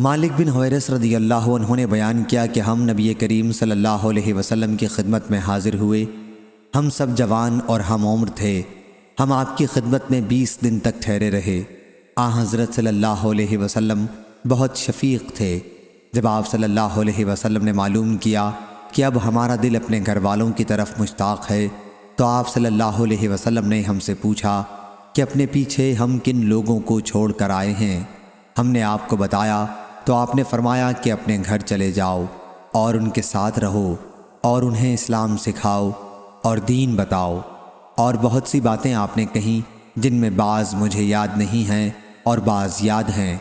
مالک بن Huwayrith رضی اللہ عنہ نے بیان کیا کہ ہم نبی کریم صلی اللہ علیہ وسلم کی خدمت میں حاضر ہوئے۔ ہم سب جوان اور ہم عمر تھے۔ ہم آپ کی خدمت میں 20 دن تک ٹھہرے رہے۔ حضرت صلی اللہ علیہ وسلم بہت شفیق تھے۔ جب آپ صلی اللہ علیہ وسلم نے معلوم کیا کہ اب ہمارا دل اپنے گھر والوں کی طرف مشتاق ہے، تو آپ صلی اللہ علیہ وسلم نے ہم سے پوچھا کہ اپنے پیچھے ہم کن لوگوں کو چھوڑ کر آئے ہیں۔ ہم نے آپ کو بتایا تو آپ نے فرمایا کہ اپنے گھر چلے جاؤ اور ان کے ساتھ رہو اور انہیں اسلام سکھاؤ اور دین بتاؤ، اور بہت سی باتیں آپ نے کہیں جن میں بعض مجھے یاد نہیں ہیں اور بعض یاد ہیں،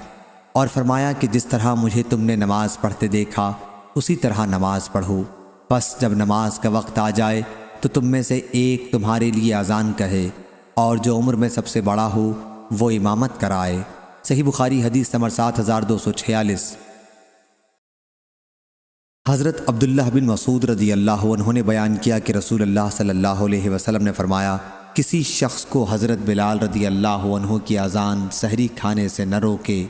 اور فرمایا کہ جس طرح مجھے تم نے نماز پڑھتے دیکھا اسی طرح نماز پڑھو، پس جب نماز کا وقت آ جائے تو تم میں سے ایک تمہارے لیے اذان کہے، اور جو عمر میں سب سے بڑا ہو وہ امامت کرائے۔ صحیح بخاری حدیث نمبر 7246۔ حضرت عبداللہ بن مسعود رضی اللہ عنہ نے بیان کیا کہ رسول اللہ صلی اللہ علیہ وسلم نے فرمایا، کسی شخص کو حضرت بلال رضی اللہ عنہ کی اذان سحری کھانے سے نہ روکے،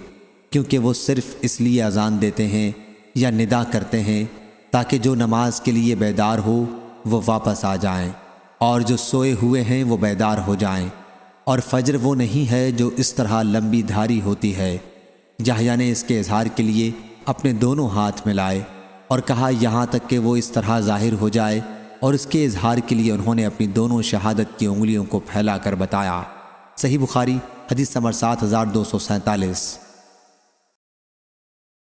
کیونکہ وہ صرف اس لیے اذان دیتے ہیں یا ندا کرتے ہیں تاکہ جو نماز کے لیے بیدار ہو وہ واپس آ جائیں، اور جو سوئے ہوئے ہیں وہ بیدار ہو جائیں، اور فجر وہ نہیں ہے جو اس طرح لمبی دھاری ہوتی ہے۔ یحییٰ نے اس کے اظہار کے لیے اپنے دونوں ہاتھ ملائے اور کہا یہاں تک کہ وہ اس طرح ظاہر ہو جائے، اور اس کے اظہار کے لیے انہوں نے اپنی دونوں شہادت کی انگلیوں کو پھیلا کر بتایا۔ صحیح بخاری حدیث نمبر 7247۔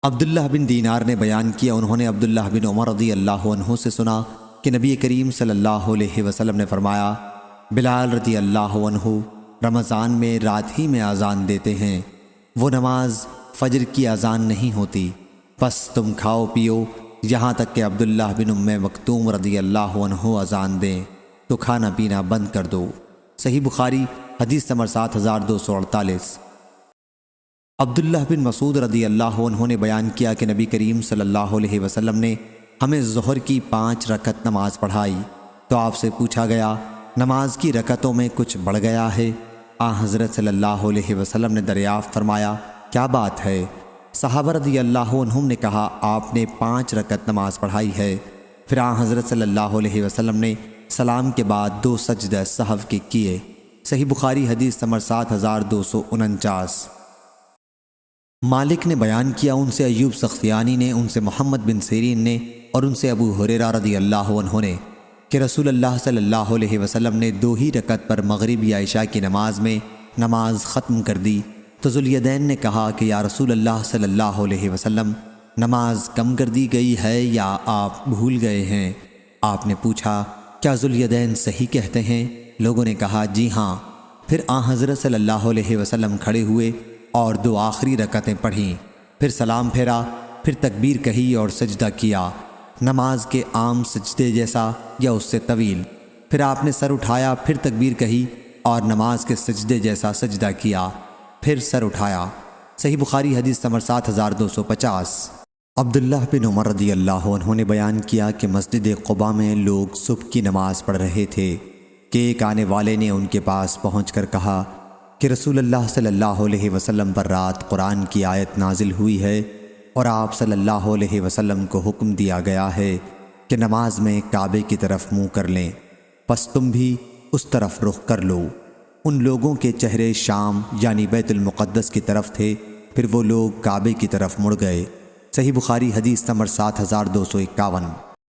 عبداللہ بن دینار نے بیان کیا، انہوں نے عبداللہ بن عمر رضی اللہ عنہ سے سنا کہ نبی کریم صلی اللہ علیہ وسلم نے فرمایا، بلال رضی اللہ عنہ رمضان میں رات ہی میں اذان دیتے ہیں، وہ نماز فجر کی اذان نہیں ہوتی، پس تم کھاؤ پیو یہاں تک کہ عبداللہ بن ام مکتوم رضی اللہ عنہ اذان دیں تو کھانا پینا بند کر دو۔ صحیح بخاری حدیث نمبر 7248۔ عبداللہ بن مسعود رضی اللہ عنہ نے بیان کیا کہ نبی کریم صلی اللہ علیہ وسلم نے ہمیں ظہر کی 5 رکعت نماز پڑھائی، تو آپ سے پوچھا گیا نماز کی رکعتوں میں کچھ بڑھ گیا ہے؟ حضرت صلی اللہ علیہ وسلم نے دریافت فرمایا کیا بات ہے؟ صحابہ رضی اللہ عنہم نے کہا آپ نے 5 رکعت نماز پڑھائی ہے۔ پھر حضرت صلی اللہ علیہ وسلم نے سلام کے بعد 2 سجدہ سہو کے کیے۔ صحیح بخاری حدیث نمبر 7249۔ مالک نے بیان کیا، ان سے ایوب سختیانی نے، ان سے محمد بن سیرین نے، اور ان سے ابو ہریرہ رضی اللہ عنہ نے کہ رسول اللہ صلی اللہ علیہ وسلم نے 2 ہی رکعت پر مغرب یا عشاء کی نماز میں نماز ختم کر دی، تو ذوالدین نے کہا کہ یا رسول اللہ صلی اللہ علیہ وسلم نماز کم کر دی گئی ہے یا آپ بھول گئے ہیں؟ آپ نے پوچھا کیا ذوالدین صحیح کہتے ہیں؟ لوگوں نے کہا جی ہاں۔ پھر حضرت صلی اللہ علیہ وسلم کھڑے ہوئے اور 2 آخری رکعتیں پڑھیں، پھر سلام پھیرا، پھر تکبیر کہی اور سجدہ کیا، نماز کے عام سجدے جیسا یا اس سے طویل۔ پھر آپ نے سر اٹھایا، پھر تکبیر کہی اور نماز کے سجدے جیسا سجدہ کیا، پھر سر اٹھایا۔ صحیح بخاری حدیث نمبر 7250۔ عبداللہ بن عمر رضی اللہ عنہ نے بیان کیا کہ مسجد قباء میں لوگ صبح کی نماز پڑھ رہے تھے کہ ایک آنے والے نے ان کے پاس پہنچ کر کہا کہ رسول اللہ صلی اللہ علیہ وسلم پر رات قرآن کی آیت نازل ہوئی ہے، اور آپ صلی اللہ علیہ وسلم کو حکم دیا گیا ہے کہ نماز میں کعبے کی طرف منہ کر لیں، پس تم بھی اس طرف رخ کر لو۔ ان لوگوں کے چہرے شام یعنی بیت المقدس کی طرف تھے، پھر وہ لوگ کعبے کی طرف مڑ گئے۔ صحیح بخاری حدیث نمبر 7251۔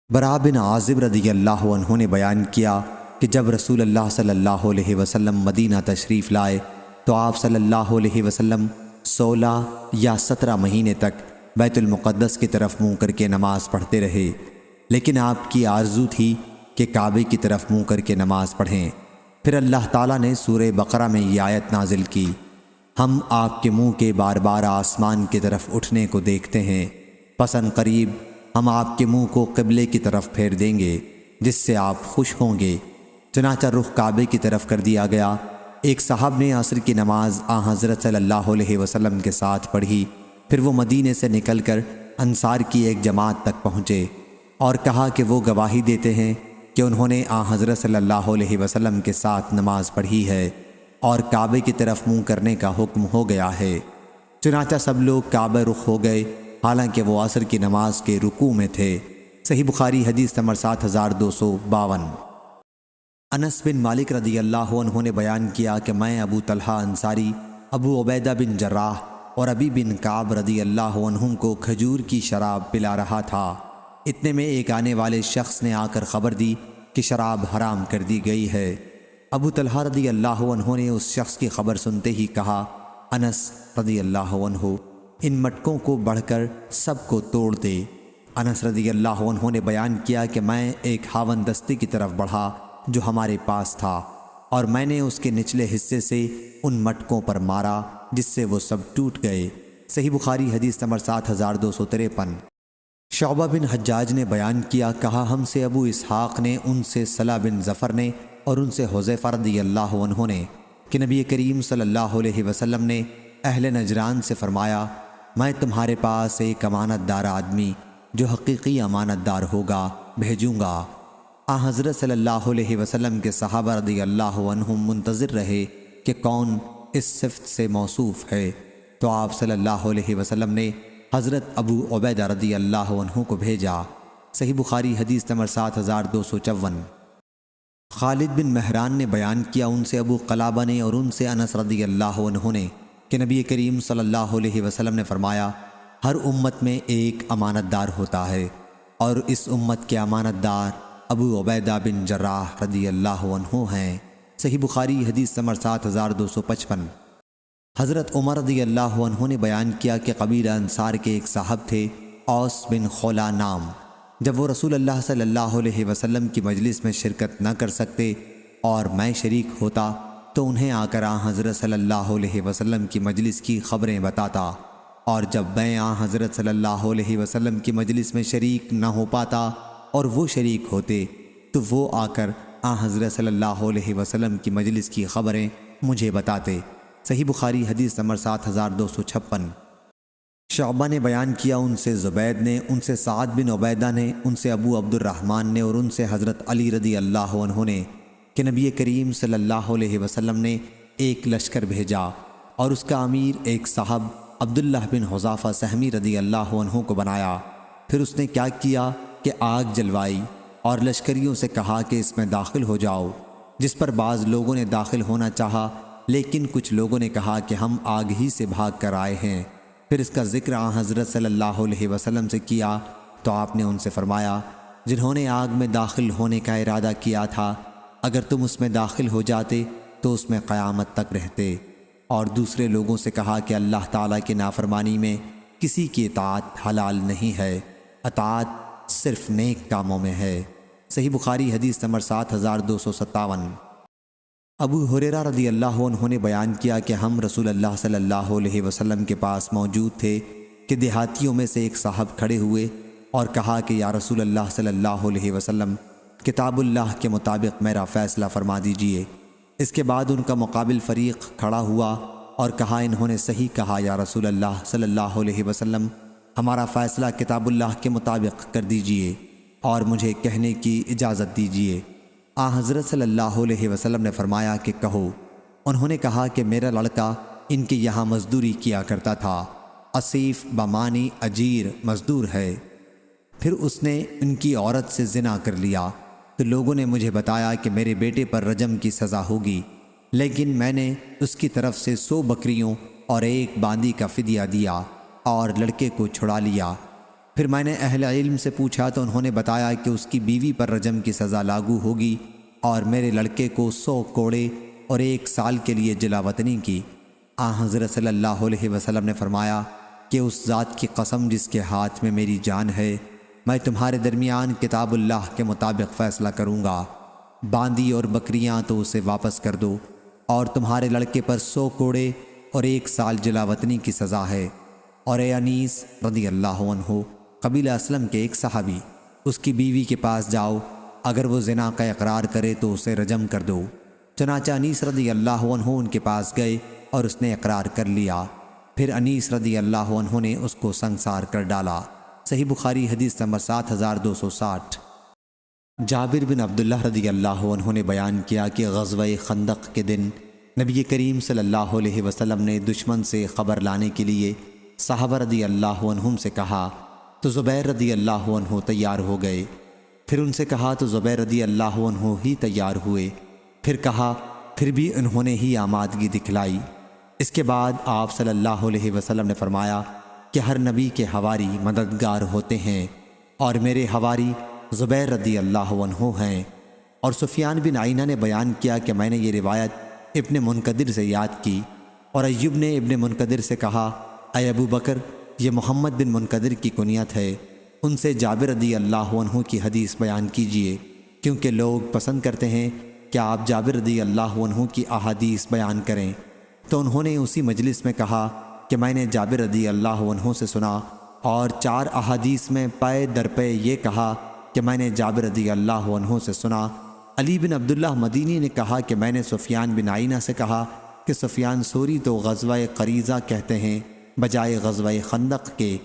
براء بن عازب رضی اللہ عنہ نے بیان کیا کہ جب رسول اللہ صلی اللہ علیہ وسلم مدینہ تشریف لائے تو آپ صلی اللہ علیہ وسلم 16 یا 17 مہینے تک بیت المقدس کی طرف منہ کر کے نماز پڑھتے رہے، لیکن آپ کی آرزو تھی کہ کعبے کی طرف منہ کر کے نماز پڑھیں۔ پھر اللہ تعالیٰ نے سورہ بقرہ میں یہ آیت نازل کی، ہم آپ کے منہ کے بار بار آسمان کی طرف اٹھنے کو دیکھتے ہیں، پس ان قریب ہم آپ کے منہ کو قبلے کی طرف پھیر دیں گے جس سے آپ خوش ہوں گے۔ چنانچہ رخ کعبے کی طرف کر دیا گیا۔ ایک صاحب نے عصر کی نماز حضرت صلی اللہ علیہ وسلم کے ساتھ پڑھی، پھر وہ مدینے سے نکل کر انصار کی ایک جماعت تک پہنچے اور کہا کہ وہ گواہی دیتے ہیں کہ انہوں نے حضرت صلی اللہ علیہ وسلم کے ساتھ نماز پڑھی ہے اور کعبے کی طرف منہ کرنے کا حکم ہو گیا ہے۔ چنانچہ سب لوگ کعبہ رخ ہو گئے، حالانکہ وہ عصر کی نماز کے رکوع میں تھے۔ صحیح بخاری حدیث نمبر 7252۔ انس بن مالک رضی اللہ عنہ نے بیان کیا کہ میں ابو طلحہ انصاری، ابو عبیدہ بن جراح اور ابی بن کعب رضی اللہ عنہم کو کھجور کی شراب پلا رہا تھا۔ اتنے میں ایک آنے والے شخص نے آ کر خبر دی کہ شراب حرام کر دی گئی ہے۔ ابو طلحہ رضی اللہ عنہ نے اس شخص کی خبر سنتے ہی کہا، انس رضی اللہ عنہ، ان مٹکوں کو بڑھ کر سب کو توڑ دے۔ انس رضی اللہ عنہ نے بیان کیا کہ میں ایک ہاون دستے کی طرف بڑھا جو ہمارے پاس تھا، اور میں نے اس کے نچلے حصے سے ان مٹکوں پر مارا جس سے وہ سب ٹوٹ گئے۔ صحیح بخاری حدیث نمبر 7253۔ شعبہ بن حجاج نے بیان کیا، کہا ہم سے ابو اسحاق نے، ان سے صلہ بن ظفر نے، اور ان سے حذیفہ رضی اللہ عنہ نے کہ نبی کریم صلی اللہ علیہ وسلم نے اہل نجران سے فرمایا، میں تمہارے پاس ایک امانت دار آدمی جو حقیقی امانت دار ہوگا بھیجوں گا۔ حضرت صلی اللہ علیہ وسلم کے صحابہ رضی اللہ عنہم منتظر رہے کہ کون اس صفت سے موصوف ہے، تو آپ صلی اللہ علیہ وسلم نے حضرت ابو عبیدہ رضی اللہ عنہ کو بھیجا۔ صحیح بخاری حدیث نمبر 7254۔ خالد بن مہران نے بیان کیا، ان سے ابو قلابہ نے اور ان سے انس رضی اللہ عنہ نے کہ نبی کریم صلی اللہ علیہ وسلم نے فرمایا، ہر امت میں ایک امانت دار ہوتا ہے، اور اس امت کے امانت دار ابو عبیدہ بن جراح رضی اللہ عنہ ہیں۔ صحیح بخاری حدیث نمبر 7255۔ حضرت عمر رضی اللہ عنہ نے بیان کیا کہ قبیلہ انصار کے ایک صاحب تھے، اوس بن خولہ نام۔ جب وہ رسول اللہ صلی اللہ علیہ وسلم کی مجلس میں شرکت نہ کر سکتے اور میں شریک ہوتا تو انہیں آ کر حضرت صلی اللہ علیہ وسلم کی مجلس کی خبریں بتاتا، اور جب میں حضرت صلی اللہ علیہ وسلم کی مجلس میں شریک نہ ہو پاتا اور وہ شریک ہوتے تو وہ آ کر حضرت صلی اللہ علیہ وسلم کی مجلس کی خبریں مجھے بتاتے۔ صحیح بخاری حدیث نمبر 7256۔ شعبہ نے بیان کیا، ان سے زبید نے، ان سے سعد بن عبیدہ نے، ان سے ابو عبد الرحمن نے، اور ان سے حضرت علی رضی اللہ عنہ نے کہ نبی کریم صلی اللہ علیہ وسلم نے ایک لشکر بھیجا، اور اس کا امیر ایک صاحب عبداللہ بن حذافہ سہمی رضی اللہ عنہ کو بنایا۔ پھر اس نے کیا کیا کہ آگ جلوائی اور لشکریوں سے کہا کہ اس میں داخل ہو جاؤ، جس پر بعض لوگوں نے داخل ہونا چاہا، لیکن کچھ لوگوں نے کہا کہ ہم آگ ہی سے بھاگ کر آئے ہیں۔ پھر اس کا ذکر حضرت صلی اللہ علیہ وسلم سے کیا تو آپ نے ان سے فرمایا، جنہوں نے آگ میں داخل ہونے کا ارادہ کیا تھا، اگر تم اس میں داخل ہو جاتے تو اس میں قیامت تک رہتے۔ اور دوسرے لوگوں سے کہا کہ اللہ تعالیٰ کی نافرمانی میں کسی کی اطاعت حلال نہیں ہے، اطاعت صرف نیک کاموں میں ہے۔ صحیح بخاری حدیث نمبر 7257۔ ابو ہریرہ رضی اللہ عنہ نے بیان کیا کہ ہم رسول اللہ صلی اللہ علیہ وسلم کے پاس موجود تھے کہ دیہاتیوں میں سے ایک صاحب کھڑے ہوئے اور کہا کہ یا رسول اللہ صلی اللہ علیہ وسلم، کتاب اللہ کے مطابق میرا فیصلہ فرما دیجئے۔ اس کے بعد ان کا مقابل فریق کھڑا ہوا اور کہا، انہوں نے صحیح کہا یا رسول اللہ صلی اللہ علیہ وسلم، ہمارا فیصلہ کتاب اللہ کے مطابق کر دیجئے اور مجھے کہنے کی اجازت دیجئے۔ حضرت صلی اللہ علیہ وسلم نے فرمایا کہ کہو۔ انہوں نے کہا کہ میرا لڑکا ان کے یہاں مزدوری کیا کرتا تھا، اسیف بمانی اجیر مزدور ہے، پھر اس نے ان کی عورت سے زنا کر لیا، تو لوگوں نے مجھے بتایا کہ میرے بیٹے پر رجم کی سزا ہوگی، لیکن میں نے اس کی طرف سے 100 بکریوں اور ایک باندی کا فدیہ دیا اور لڑکے کو چھڑا لیا۔ پھر میں نے اہل علم سے پوچھا تو انہوں نے بتایا کہ اس کی بیوی پر رجم کی سزا لاگو ہوگی، اور میرے لڑکے کو 100 کوڑے اور 1 سال کے لیے جلا وطنی کی۔ حضرت صلی اللہ علیہ وسلم نے فرمایا کہ اس ذات کی قسم جس کے ہاتھ میں میری جان ہے، میں تمہارے درمیان کتاب اللہ کے مطابق فیصلہ کروں گا، باندی اور بکریاں تو اسے واپس کر دو، اور تمہارے لڑکے پر 100 کوڑے اور 1 سال جلا وطنی کی سزا ہے۔ اور اے انیس رضی اللہ عنہ، قبیلہ اسلم کے ایک صحابی، اس کی بیوی کے پاس جاؤ، اگر وہ زنا کا اقرار کرے تو اسے رجم کر دو۔ چنانچہ انیس رضی اللہ عنہ ان کے پاس گئے اور اس نے اقرار کر لیا۔ پھر انیس رضی اللہ عنہ نے اس کو سنگسار کر ڈالا۔ صحیح بخاری حدیث نمبر 7260۔ جابر بن عبداللہ رضی اللہ عنہ نے بیان کیا کہ غزوہ خندق کے دن نبی کریم صلی اللہ علیہ وسلم نے دشمن سے خبر لانے کے لیے صحابہ رضی اللہ عنہم سے کہا تو زبیر رضی اللہ عنہ تیار ہو گئے، پھر ان سے کہا تو زبیر رضی اللہ عنہ ہی تیار ہوئے، پھر کہا پھر بھی انہوں نے ہی آمادگی دکھلائی۔ اس کے بعد آپ صلی اللہ علیہ وسلم نے فرمایا کہ ہر نبی کے حواری مددگار ہوتے ہیں، اور میرے حواری زبیر رضی اللہ عنہ ہیں۔ اور سفیان بن عینہ نے بیان کیا کہ میں نے یہ روایت ابن منقدر سے یاد کی، اور ایوب نے ابن منقدر سے کہا اے ابو بکر، یہ محمد بن منقدر کی کنیت ہے، ان سے جابر رضی اللہ عنہ کی حدیث بیان کیجئے، کیونکہ لوگ پسند کرتے ہیں کہ آپ جابر رضی اللہ عنہ کی احادیث بیان کریں۔ تو انہوں نے اسی مجلس میں کہا کہ میں نے جابر رضی اللہ عنہ سے سنا، اور 4 احادیث میں پے در پے یہ کہا کہ میں نے جابر رضی اللہ عنہ سے سنا۔ علی بن عبداللہ مدینی نے کہا کہ میں نے سفیان بن عینہ سے کہا کہ سفیان ثوری تو غزوہ قریظہ کہتے ہیں بجائے غزوہ خندق کے۔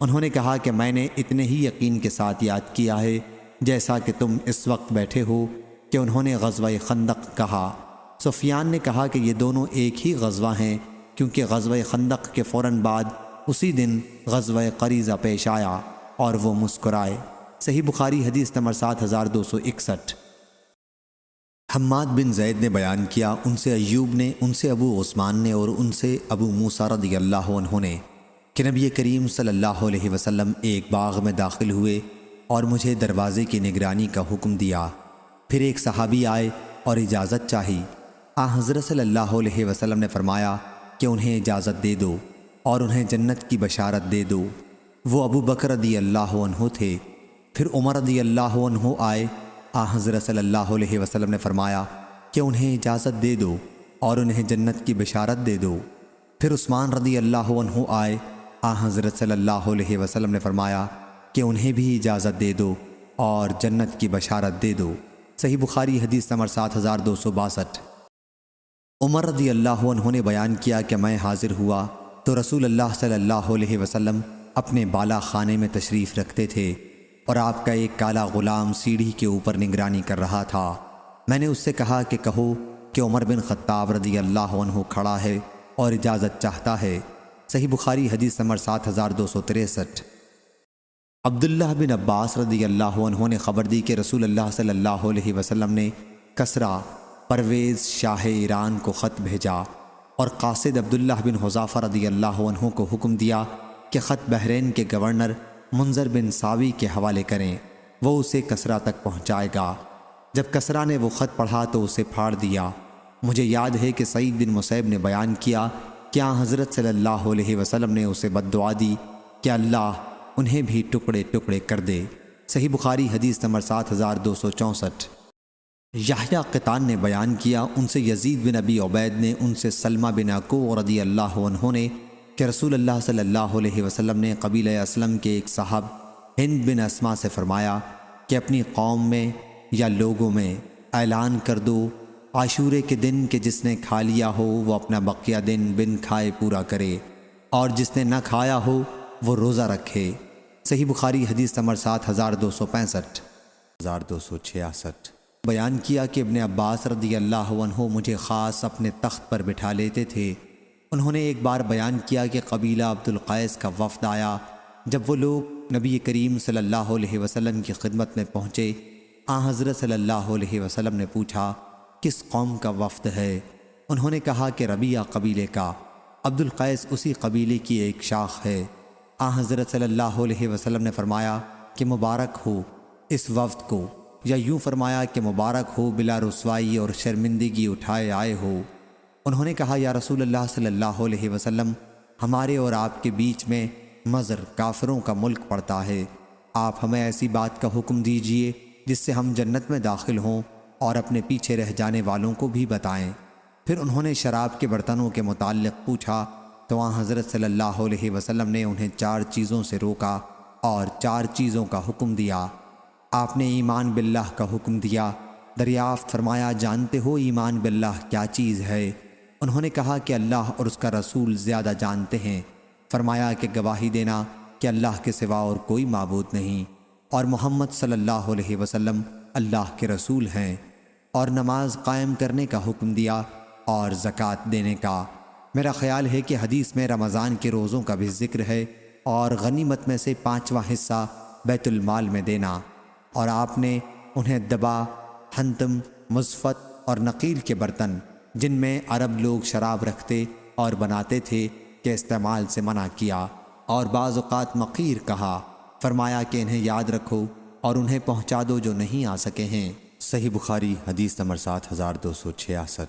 انہوں نے کہا کہ میں نے اتنے ہی یقین کے ساتھ یاد کیا ہے جیسا کہ تم اس وقت بیٹھے ہو کہ انہوں نے غزوہ خندق کہا۔ سفیان نے کہا کہ یہ دونوں ایک ہی غزوہ ہیں، کیونکہ غزوہ خندق کے فوراً بعد اسی دن غزوہ قریظہ پیش آیا، اور وہ مسکرائے۔ صحیح بخاری حدیث نمبر 7261۔ حماد بن زید نے بیان کیا، ان سے ایوب نے، ان سے ابو عثمان نے، اور ان سے ابو موسیٰ رضی اللہ عنہ نے کہ نبی کریم صلی اللہ علیہ وسلم ایک باغ میں داخل ہوئے اور مجھے دروازے کی نگرانی کا حکم دیا۔ پھر ایک صحابی آئے اور اجازت چاہی۔ حضرت صلی اللہ علیہ وسلم نے فرمایا کہ انہیں اجازت دے دو اور انہیں جنت کی بشارت دے دو۔ وہ ابو بکر رضی اللہ عنہ تھے۔ پھر عمر رضی اللہ عنہ آئے۔ حضرت صلی اللہ علیہ وسلم نے فرمایا کہ انہیں اجازت دے دو اور انہیں جنت کی بشارت دے دو۔ پھر عثمان رضی اللہ عنہ آئے۔ حضرت صلی اللہ علیہ وسلم نے فرمایا کہ انہیں بھی اجازت دے دو اور جنت کی بشارت دے دو۔ صحیح بخاری حدیث نمبر 7262۔ عمر رضی اللہ عنہ نے بیان کیا کہ میں حاضر ہوا تو رسول اللہ صلی اللہ علیہ وسلم اپنے بالا خانے میں تشریف رکھتے تھے، اور آپ کا ایک کالا غلام سیڑھی کے اوپر نگرانی کر رہا تھا۔ میں نے اس سے کہا کہ کہو کہ عمر بن خطاب رضی اللہ عنہ کھڑا ہے اور اجازت چاہتا ہے۔ صحیح بخاری حدیث نمبر 7263۔ عبداللہ بن عباس رضی اللہ عنہ نے خبر دی کہ رسول اللہ صلی اللہ علیہ وسلم نے کسریٰ پرویز شاہ ایران کو خط بھیجا، اور قاصد عبداللہ بن حذافہ رضی اللہ عنہ کو حکم دیا کہ خط بحرین کے گورنر منذر بن ساوی کے حوالے کریں، وہ اسے کسریٰ تک پہنچائے گا۔ جب کسریٰ نے وہ خط پڑھا تو اسے پھاڑ دیا۔ مجھے یاد ہے کہ سعید بن مسیب نے بیان کیا کہ حضرت صلی اللہ علیہ وسلم نے اسے بد دعا دی کہ اللہ انہیں بھی ٹکڑے ٹکڑے کر دے۔ صحیح بخاری حدیث نمبر 7264۔ یحییٰ قطان نے بیان کیا، ان سے یزید بن ابی عبید نے، ان سے سلمہ بن اکوع رضی اللہ عنہ نے کہ رسول اللہ صلی اللہ علیہ وسلم نے قبیلہ اسلم کے ایک صاحب ہند بن اسما سے فرمایا کہ اپنی قوم میں یا لوگوں میں اعلان کر دو عاشورے کے دن کہ جس نے کھا لیا ہو وہ اپنا بقیہ دن بن کھائے پورا کرے، اور جس نے نہ کھایا ہو وہ روزہ رکھے۔ صحیح بخاری حدیث نمبر 7265۔ 1266۔ بیان کیا کہ ابن عباس رضی اللہ عنہ مجھے خاص اپنے تخت پر بٹھا لیتے تھے۔ انہوں نے ایک بار بیان کیا کہ قبیلہ عبد القیس کا وفد آیا۔ جب وہ لوگ نبی کریم صلی اللہ علیہ وسلم کی خدمت میں پہنچے، حضرت صلی اللہ علیہ وسلم نے پوچھا کس قوم کا وفد ہے؟ انہوں نے کہا کہ ربیعہ قبیلے کا۔ عبد القیس اسی قبیلے کی ایک شاخ ہے۔ حضرت صلی اللہ علیہ وسلم نے فرمایا کہ مبارک ہو اس وفد کو، یا یوں فرمایا کہ مبارک ہو بلا رسوائی اور شرمندگی اٹھائے آئے ہو۔ انہوں نے کہا یا رسول اللہ صلی اللہ علیہ وسلم، ہمارے اور آپ کے بیچ میں مضر کافروں کا ملک پڑتا ہے، آپ ہمیں ایسی بات کا حکم دیجئے جس سے ہم جنت میں داخل ہوں اور اپنے پیچھے رہ جانے والوں کو بھی بتائیں۔ پھر انہوں نے شراب کے برتنوں کے متعلق پوچھا تو حضرت صلی اللہ علیہ وسلم نے انہیں 4 چیزوں سے روکا اور 4 چیزوں کا حکم دیا۔ آپ نے ایمان باللہ کا حکم دیا۔ دریافت فرمایا جانتے ہو ایمان باللہ کیا چیز ہے؟ انہوں نے کہا کہ اللہ اور اس کا رسول زیادہ جانتے ہیں۔ فرمایا کہ گواہی دینا کہ اللہ کے سوا اور کوئی معبود نہیں، اور محمد صلی اللہ علیہ وسلم اللہ کے رسول ہیں، اور نماز قائم کرنے کا حکم دیا۔ اور زکوٰۃ دینے کا۔ میرا خیال ہے کہ حدیث میں رمضان کے روزوں کا بھی ذکر ہے اور غنیمت میں سے 5واں حصہ بیت المال میں دینا، اور آپ نے انہیں دبا، حنتم، مزفت اور نقیل کے برتن جن میں عرب لوگ شراب رکھتے اور بناتے تھے کے استعمال سے منع کیا، اور بعض اوقات مقیر کہا، فرمایا کہ انہیں یاد رکھو اور انہیں پہنچا دو جو نہیں آ سکے ہیں۔ صحیح بخاری حدیث نمبر 7266۔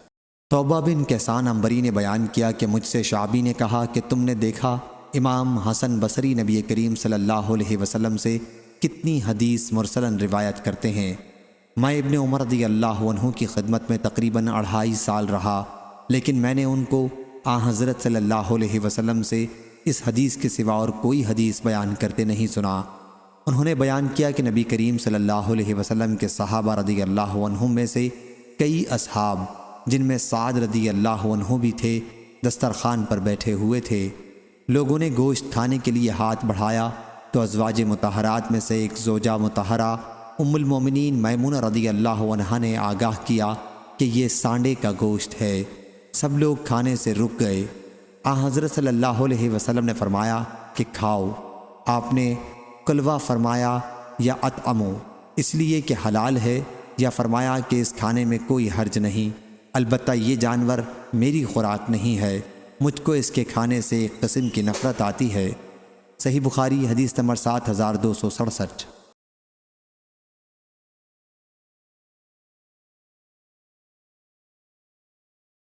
توبہ بن کیسان عنبری نے بیان کیا کہ مجھ سے شعبی نے کہا کہ تم نے دیکھا امام حسن بصری نبی کریم صلی اللہ علیہ وسلم سے کتنی حدیث مرسلاً روایت کرتے ہیں۔ میں ابن عمر رضی اللہ عنہ کی خدمت میں تقریباً 2.5 سال رہا، لیکن میں نے ان کو حضرت صلی اللہ علیہ وسلم سے اس حدیث کے سوا اور کوئی حدیث بیان کرتے نہیں سنا۔ انہوں نے بیان کیا کہ نبی کریم صلی اللہ علیہ وسلم کے صحابہ رضی اللہ عنہم میں سے کئی اصحاب، جن میں سعد رضی اللہ عنہ بھی تھے، دسترخوان پر بیٹھے ہوئے تھے۔ لوگوں نے گوشت کھانے کے لیے ہاتھ بڑھایا تو ازواج مطہرات میں سے ایک زوجہ مطہرہ ام المومنین میمونہ رضی اللہ عنہا نے آگاہ کیا کہ یہ سانڈے کا گوشت ہے۔ سب لوگ کھانے سے رک گئے۔ حضرت صلی اللہ علیہ وسلم نے فرمایا کہ کھاؤ۔ آپ نے کلوہ فرمایا یا اطعمو، اس لیے کہ حلال ہے، یا فرمایا کہ اس کھانے میں کوئی حرج نہیں، البتہ یہ جانور میری خوراک نہیں ہے، مجھ کو اس کے کھانے سے ایک قسم کی نفرت آتی ہے۔ صحیح بخاری حدیث نمبر 7267۔